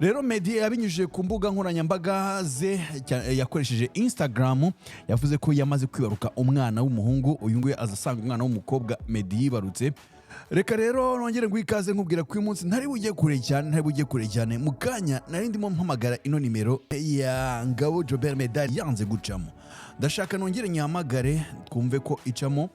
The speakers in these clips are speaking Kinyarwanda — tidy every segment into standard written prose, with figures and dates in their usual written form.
rero Meddy yabinyujije ku mbuga nkoranyambaga ze yakoresheje Instagram yavuze ko yamaze kwibaruka umwana w'umuhungu uyu nguyu azasanga umwana w'umukobwa Meddy yibarutse. Reka rero nongere ngwikaze nkubwira ko uyu munsi ntari bujye kure cyane mu kanya nari ndimo mpamagara ino nimero ya Ngabo Biranze MEDDY yanze gucamo. Ndashaka nongere nyahamagare twumve ko icamo.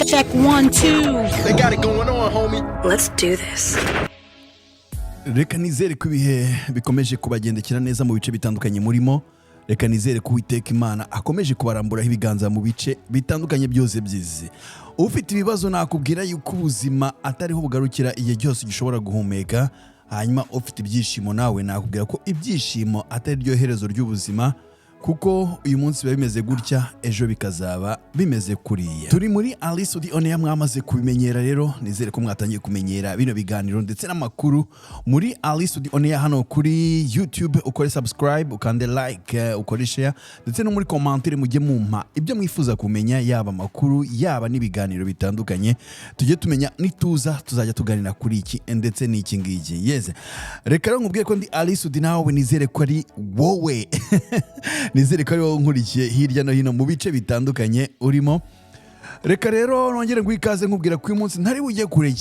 Check 1 2. They got it going on, homie. Let's do this. Reka nizere ko ibihe bikomeje kubagendekera neza mu bice bitandukanye murimo. Reka nizere ko Uwiteka Imana akomeje kubaramburaho ibiganza mu bice bitandukanye byose byizi. Ufite ibibazo nakubwira yuko ubuzima atariho bugarukira igihe cyose gishobora guhumeka. Hanyuma ufite ibyishimo nawe nakubwira ko ibyishimo atari ryo herezo ry'ubuzima. Kuko uyu munsi biba bimeze gutya ejo bikazaba bimeze kuriya. Turi muri Alice Udi Oneya mwamaze kubimenyera rero nizere ko mwatangiye kumenyera bino biganiro ndetse n'amakuru muri Alice Udi Oneya hano kuri YouTube. Ukore subscribe, ukande like, ukore share ndetse no muri commentaire mujye mumpa ibyo mwifuza kumenya, yaba amakuru yaba n'ibiganiro bitandukanye tujye tumenya nituza tuzajya tuganira kuri iki ndetse n'iki ngiki. Yes, reka nkubwiye ko ndi Alice Udi nawe nizere ko ari wowe nizere ko ari wowe nkurikiye hirya no hino mu bice bitandukanye urimo. Reka rero nongere ngwikaze nkubwira ko uyu munsi ntari bujye kure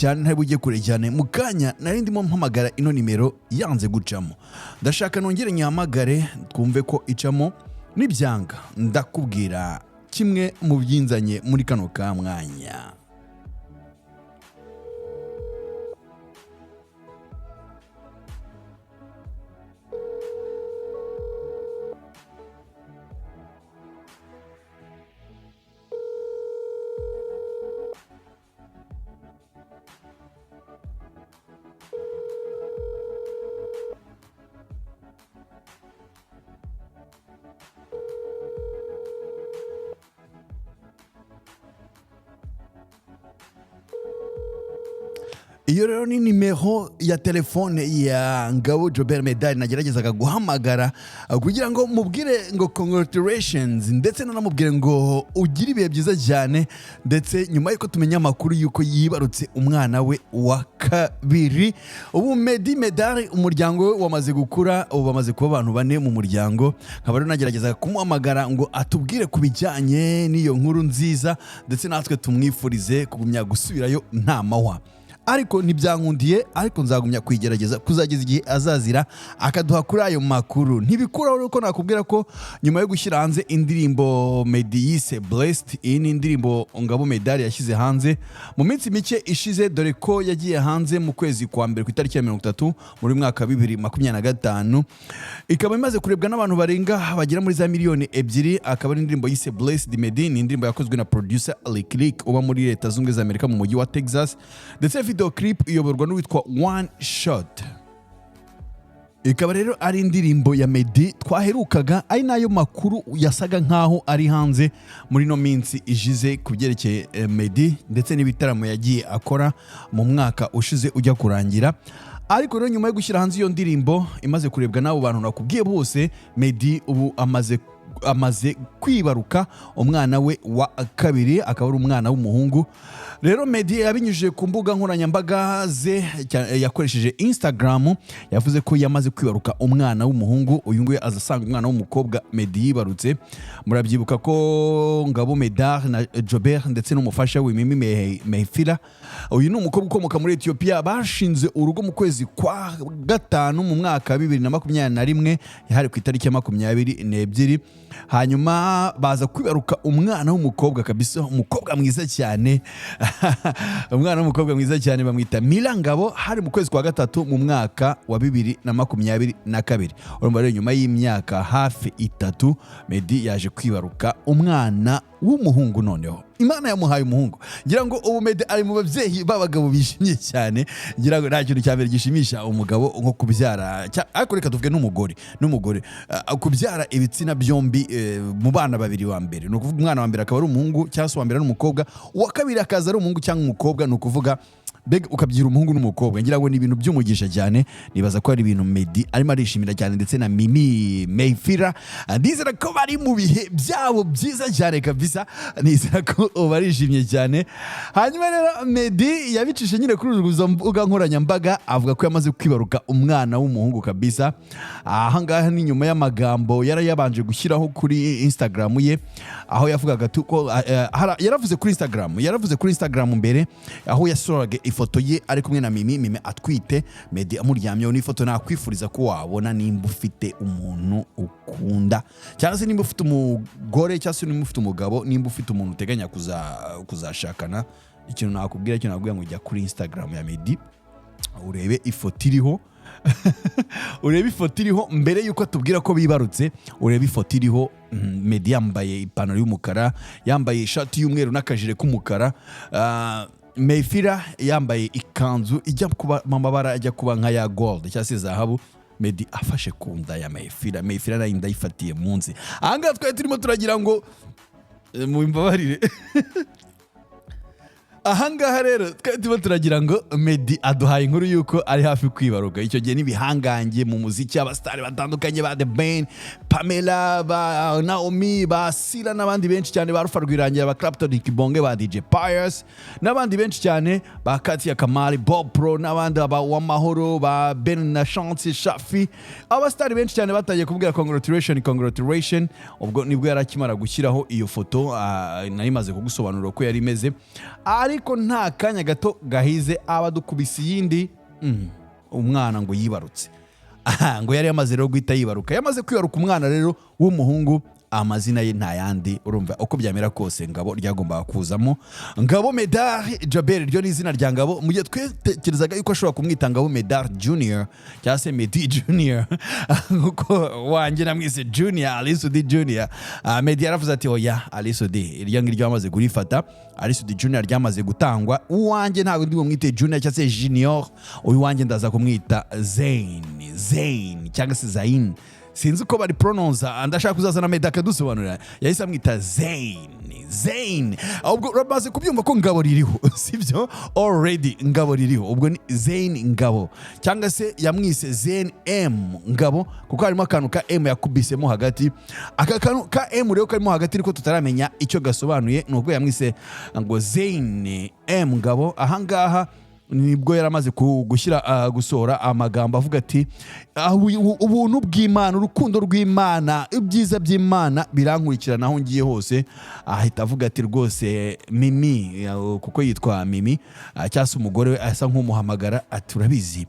cyane mu kanya nari ndimo mpamagara ino nimero yanze gucamo. Ndashaka nongere nyahamagare twumve ko icamo. Nibyanga ndakubwira kimwe mu byinzanye muri kano ka mwanya. Iyo rero ni nimero ya telefone ya Ngabo Biranze MEDDY nageragezaga guhamagara kugira ngo mubwire ngo congratulations ndetse nanamubwire ngo ugire ibihe byiza cyane, ndetse nyuma yuko tumenya amakuru yuko yibarutse umwana we wa kabiri. Ubu MEDDY umuryango we wamaze gukura, ubu bamaze kuba abantu bane mu muryango. Nkaba rero nageragezaga kumuhamagara ngo atubwire ku bijyanye n'iyo nkuru nziza ndetse natwe tumwifurize kugumya gusubirayo nta mahwa. Ariko ntibyankundiye, ariko nzagumya kwigerageza kuzageza igihe azazira akaduha kuri ayo makuru. Ntibikuraho uko nakubwira ko nyuma yo gushyira hanze indirimbo Meddy yise Blessed, iyi ni indirimbo Ngabo MEDDY yashyize hanze mu minsi mike ishize, dore ko yagiye hanze mu kwezi kwa mbere ku itariki ya 30 muri mwaka 2025. Ikaba imaze kurebwa n'abantu barenga bagera muri za miliyoni 2. Akaba ari indirimbo yise Blessed Meddy, ni indirimbo yakozwe na producer Lick uba muri Leta Zunze Ubumwe za Amerika mu mujyi wa Texas, ndetse video clip iyoborwa n'uwitwa One Shot. Ikaba rero ari indirimbo ya Meddy twaherukaga, ari nayo makuru yasaga nkaho ari hanze muri no minsi ijize kubyerekeye Meddy ndetse n'ibitaramo yagiye akora mu mwaka ushize ujya kurangira. Ariko rero nyuma yo gushyira hanze iyo ndirimbo imaze kurebwa n'abo bantu nakubwiye bose, Meddy ubu amaze kwibaruka umwana we wa kabiri, akaba ari umwana w'umuhungu. Rero Meddy yabinyujije ku mbuga nkoranyambaga ze yakoresheje Instagram yavuze ko yamaze kwibaruka umwana w'umuhungu uyu nguyu azasanga umwana w'umukobwa Meddy yibarutse. Murabyibuka ko Ngabo MEDDY na Jober ndetse n'umufasha we Mimi Mehfira, uyu ni umukobwa ukomoka muri Ethiopia, bashinze urugo mu kwezi kwa gatanu mu mwaka 2021 yahari ku itariki ya 22. Hanyuma baza kwibaruka umwana w'umukobwa kabisa, umukobwa mwiza cyane umwana w'umukobwa mwiza cyane bamwita Mila Ngabo, hari mu kwezi kwa gatatu mu mwaka wa 2022. Urumva rero nyuma y'imyaka hafi 3 Meddy yaje kwibaruka umwana w'umuhungu. Noneho Imana yamuhaye umuhungu. Ngira ngo ubu Meddy ari mu babyeyi b'abagabo bishimye cyane. Ngira ngo nta kintu cyambere gishimisha umugabo nko kubyara, ariko reka tuvuge n'umugore kubyara ibitsina byombi mu bana babiri wa mbere. No kuvuga umwana wa mbere akaba ari umuhungu cyangwa se wa mbere n'umukobwa, uwa kabiri akaza ari umuhungu cyangwa umukobwa. No kuvuga mbega ukabyira umuhungu n'umukobwa ngira ngo ni ibintu by'umugisha cyane nibaza ko ari ibintu Meddy arimo arishimira cyane ndetse na Mimi Mayfira ndizera ko bari mu bihe byabo byiza cyane kabisa nizera ko barishimye cyane hanyuma rero Meddy yabicishe nyine kuri urubuga mbuga nkoranyambaga avuga ko yamaze kwibaruka umwana w'umuhungu kabisa ahangaha ni nyuma y'amagambo yarayabanje gushyiraho kuri Instagram ye aho yavugaga ko yaravuze kuri Instagram mbere aho yasoraga ifoto ye ari kumwe na Mimi atwite Meddy amuryamyeho n'ifoto nakwifuriza ko wabona nimba ufite umuntu ukunda cyangwa se nimba ufite umugore cyangwa se nimba ufite umugabo nimba ufite umuntu uteganya kuzashakana ikintu nakubwira cyo nabwiye ngo ujya kuri Instagram ya Meddy urebe ifoto iriho mbere yuko atubwira ko bibarutse urebe ifoto iriho Meddy yambaye ipantaro y'umukara yambaye ishati y'umweru n'akajire k'umukara Mayfira yambaye ikanzu ijya kuba amabara ajya kuba nka ya gold cyangwa se zahabu Meddy afashe ku nda ya Mayfira nayo ndayifatiye munsi ahangaha twari turimo turagira ngo mu imbabarire ahangaha rero twari turagira ngo Meddy aduhaye inkuru yuko ari hafi kwibaruka icyo gihe n'ibihangange mu muziki abasitari batandukanye ba The Ben Pamela ba Naomi ba Sila n'abandi benshi cyane ba Rufa Rwirangira ba Clapton Kibonge ba DJ Pius n'abandi benshi cyane ba Katia Kamari Bob Pro n'abandi ba Wamahoro ba Ben na Chance Shafi abasitari benshi cyane batagiye kubwira congratulation ubwo nibwo yarakimara gushyiraho iyo foto nari maze kugusobanura ko yari imeze ariko nta kanya gato gahize abadukubise yindi umwana ngo yibarutse ngo yari yamaze rero guhita yibaruka yamaze kwibaruka umwana rero w'umuhungu amazina ye nta yandi urumva uko byamera kose Ngabo ryagombaga kuzamo Ngabo Meddy Jabel ryo ni izina rya Ngabo mu gihe twetekerezaga yuko ashobora kumwita Ngabo Meddy Junior cyangwa se Meddy Junior kuko wanjye namwise Junior Alisudi Junior Meddy yaravuze ati oya Alisudi iryo ngiryo yamaze kurifata Alisudi Junior ryamaze gutangwa uwanjye ntabwo ndi bumwite Junior cyangwa se Junior uyu wanjye ndaza kumwita Zain cyangwa se Zain sinzi uko bari pronounce ndashaka kuzazana Meddy akadusobanurira yahise amwita Zain ubwo ramaze kubyumva ko Ngabo ririho sibyo already Ngabo ririho ubwo ni Zain Ngabo cyangwa se yamwise Zain M Ngabo kuko harimo akantu ka M yakubisemo hagati aka kantu ka M rero karimo hagati ariko tutaramenya icyo gasobanuye nuko yamwise ngo Zain M Ngabo ahangaha nibwo yaramaze gushyira gusohora amagambo avuga ati ubuntu bw'Imana urukundo rw'Imana ibyiza by'Imana birankurikirana aho ngiye hose ahita avuga ati rwose Mimi kuko yitwa Mimi cyase umugore we asa nk'umuhamagara ati urabizi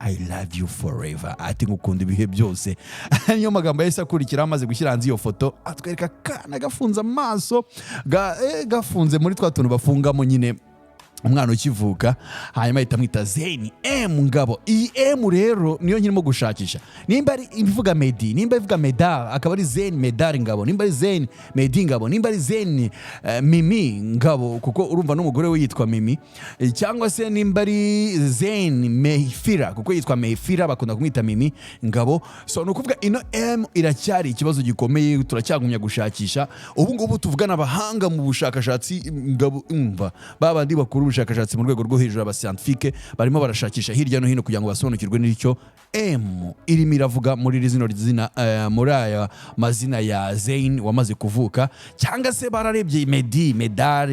I love you forever ati ngukunda ibihe byose niyo magambo yahise akurikira amaze gushyira hanze iyo foto atwereka kana gafunze amaso gafunze muri twa tuntu bafungamo nyine umwana ukivuka hanyuma ahita amwita Zain M Ngabo iyi M rero niyo nkirimo gushakisha nimba ari ivuga Meddy nimba ivuga Meddy akaba ari Zain Meddy Ngabo nimba ari Zain Meddy Ngabo nimba ari Zain Mimi Ngabo kuko urumva n'umugore we yitwa Mimi cyangwa se nimba ari Zain Mayfira kuko yitwa Mayfira bakunda kumwita Mimi Ngabo so nukuvuga ino M iracyari ikibazo gikomeye turacyagumya gushakisha ubu ngubu tuvugana abahanga mu bushakashatsi Ngabo umva babandi bakuru ubushakashatsi mu rwego rwo hejuru abascientifique barimo barashakisha hirya no hino kugira ngo basobanukirwe n'icyo M irimo iravuga muri zino zina muri aya mazina ya Zain wamaze kuvuka cyangwa se bararebye Meddy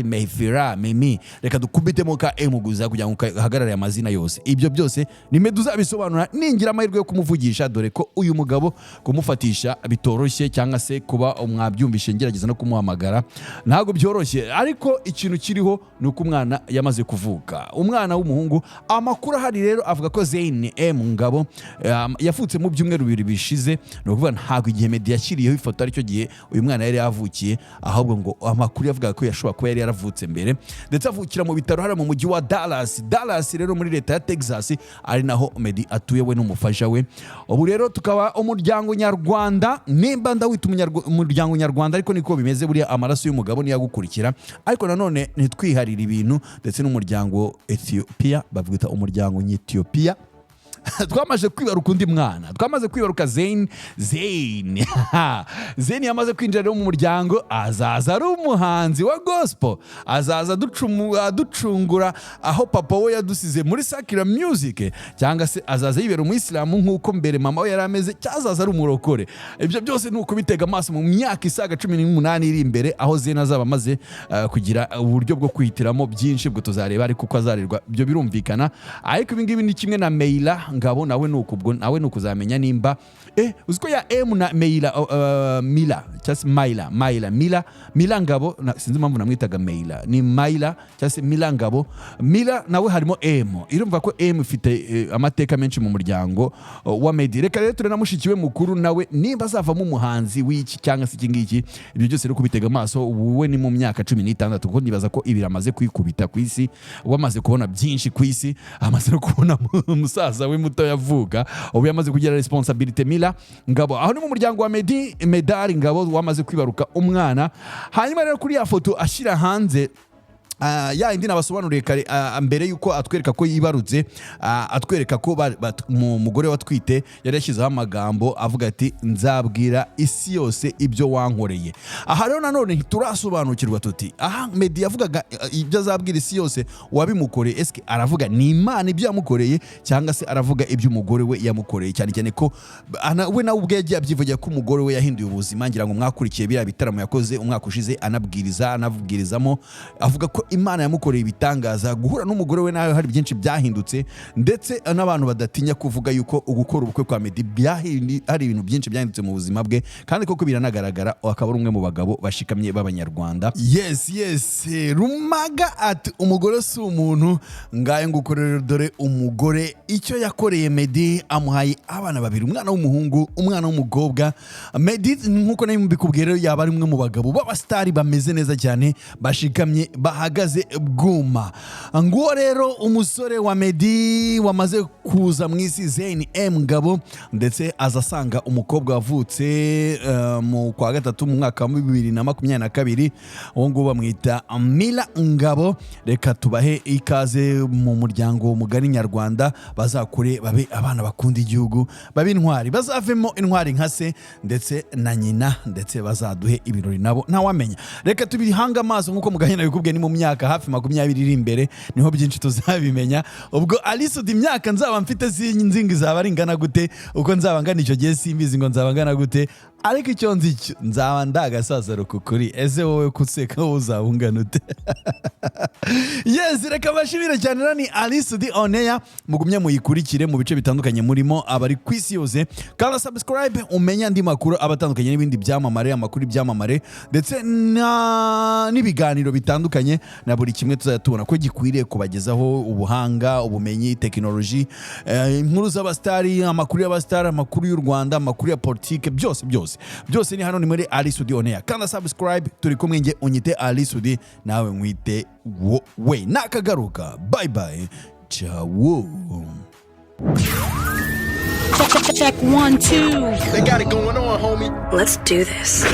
Mayfira Mimi reka dukubitemo ka M guza kugira ngo hagarare amazina yose ibyo byose ni Meddy uzabisobanura ningira amahirwe yo kumuvugisha dore ko uyu mugabo kumufatisha bitoroshye cyangwa se kuba umwabyumvishe ngerageza no kumuhamagara ntago byoroshye ariko ikintu kiriho nuko umwana yamaze kuvuka umwana w'umuhungu amakuru ahari rero avuga ko Zain M Ngabo yavutse mu byumweru bibiri bishize no kuvuga ntago igihe Meddy yashyiriyeho ifoto aricyo gihe uyu mwana yari yavukiye ahubwo ngo amakuru yavuga ko yashobora kuba yari yaravutse mbere ndetse avukira mu bitaro hara mu mujyi wa Dallas rero muri leta ya Texas ari naho Meddy atuye we n'umufasha we ubu rero tukaba umuryango nyarwanda nimba ndawita umuryango nyarwanda ariko niko bimeze buri amaraso y'umugabo niyo agukurikira ariko nanone ntitwiharira ibintu ndetse n'umuryango Ethiopia bavuga umuryango ny'Ethiopia twamaze kwibaruka undi mwana, twamaze kwibaruka Zayn. Zayn yamaze kwinjira rero mu muryango, azaza ari umuhanzi wa gospel, azaza aducungura aho papa we yadusize muri Sakira Music, cyangwa se azaza yibera umuyisilamu nk'uko mbere mama we yari ameze, cyazaza ari umurokore. Ibyo byose ni ukubitega amaso mu myaka isaga 18 iri imbere, aho Zayn azaba amaze kugira uburyo bwo kwihitiramo byinshi, bwo tuzareba ariko uko azarerwa byo birumvikana. Ariko ibi ngibi ni kimwe na Meila Ngabo, nawe nukuzamenya nimba uziko ya M na Mila cyase Mila Ngabo, sinzi impamvu namwitaga Meila, ni Maila cyase Mila Ngabo. Mila nawe harimo M, irumva ko M ifite amateka menshi mu muryango wa Meddy. Reka rero turena mushikiwe mukuru nawe nimba azavamo umuhanzi w'iki cyangwa se iki ngiki, ibyo byose rero kubitega amaso. Wowe ni mu myaka 16 kuko nibaza ko ibiri amaze kwikubita ku isi, wamaze kubona byinshi ku isi, amaze no kubona umusaza we muto yavuga, ubu yamaze kugira responsibility. Mila Ngabo aho ni mu muryango wa Meddy Ngabo wamaze kwibaruka umwana. Hanyuma rero kuri ya foto ashira hanze ya indi nabasobanuriye kare mbere yuko atwereka ko yibarutse, atwereka ko umugore watwite yari yashyizeho amagambo avuga ati nzabwira isi yose ibyo wankoreye. Aha rero nanone turasobanukirwa tuti aha Meddy yavugaga ibyo azabwira isi yose wabimukoreye, eske aravuga ni Imana ibyo yamukoreye cyangwa se aravuga ibyo umugore we yamukoreye? Cyane cyane ko we nawe ubwe yagiye abyivugira ko umugore we yahinduye ubuzima. Ngira ngo mwakurikiye biriya bitaramo yakoze umwaka ushize, anabwirizamo avuga ko Imana yamukoreye ibitangaza. Guhura n'umugore we nawe hari byinshi byahindutse, ndetse n'abantu badatinya kuvuga yuko ugukora ubukwe kwa Meddy hari ibintu byinshi byahindutse mu buzima bwe, kandi koko biranagaragara. Akaba ari umwe mu bagabo bashikamye b'abanyarwanda. Yes Rumaga ati umugore si umuntu, ngaye ngukorera dore umugore icyo yakoreye Meddy. Amuhaye abana babiri, umwana w'umuhungu, umwana w'umukobwa. Meddy nkuko nayo mbikubwira yaba ari umwe mu bagabo b'abastari bameze neza cyane, bashikamye bahagaze bwuma. Nguwo rero umusore wa Meddy wamaze kuza mu isi, Zayn Ngabo, ndetse azasanga umukobwa wavutse mu kwa gatatu mu mwaka wa 2022, uwo nguwo bamwita Mila Ngabo. Reka tubahe ikaze mu muryango mugari nyarwanda, bazakure babe abana bakunda igihugu, babe intwari, bazavemo intwari nka se ndetse na nyina, ndetse bazaduhe ibirori nabo ntawamenya. Reka tubihanga amaso nkuko mugahina bikubwiye, ni mu myaka hafi 20 iri imbere niho byinshi tuzabimenya. Ubwo Alisudi imyaka nzaba mfite zinzingi zaba ari ngana gute, uko nzaba ngana icyo gihe simbizi ngo nzaba ngana gute, ariko icyo nzi cyo nzaba ndagasazaro kukuri. Eze wowe kuseka uzaba ungana ute? Yes, reka bashimire cyane. Nani Alisudi on air, mugumye muyikurikire mu bice bitandukanye murimo abari kwisi yose. Kala subscribe umenya andi makuru abatandukanye n'ibindi byamamare, amakuru byamamare, ndetse n'ibiganiro bitandukanye na buri kimwe tuzatubona ko gikwiriye kubagezaho ubuhanga, ubumenyi, technology, inkuru z'abastari, amakuru y'abastari, amakuru y'u Rwanda, amakuru ya politike, byose ni hano ni muri Alisudi on air. Kanda subscribe, turi kumwe nge unyite Alisudi, nawe mwite we nakagaruka. Bye bye, ciao. Check 1 2. They got it going on, homie. Let's do this.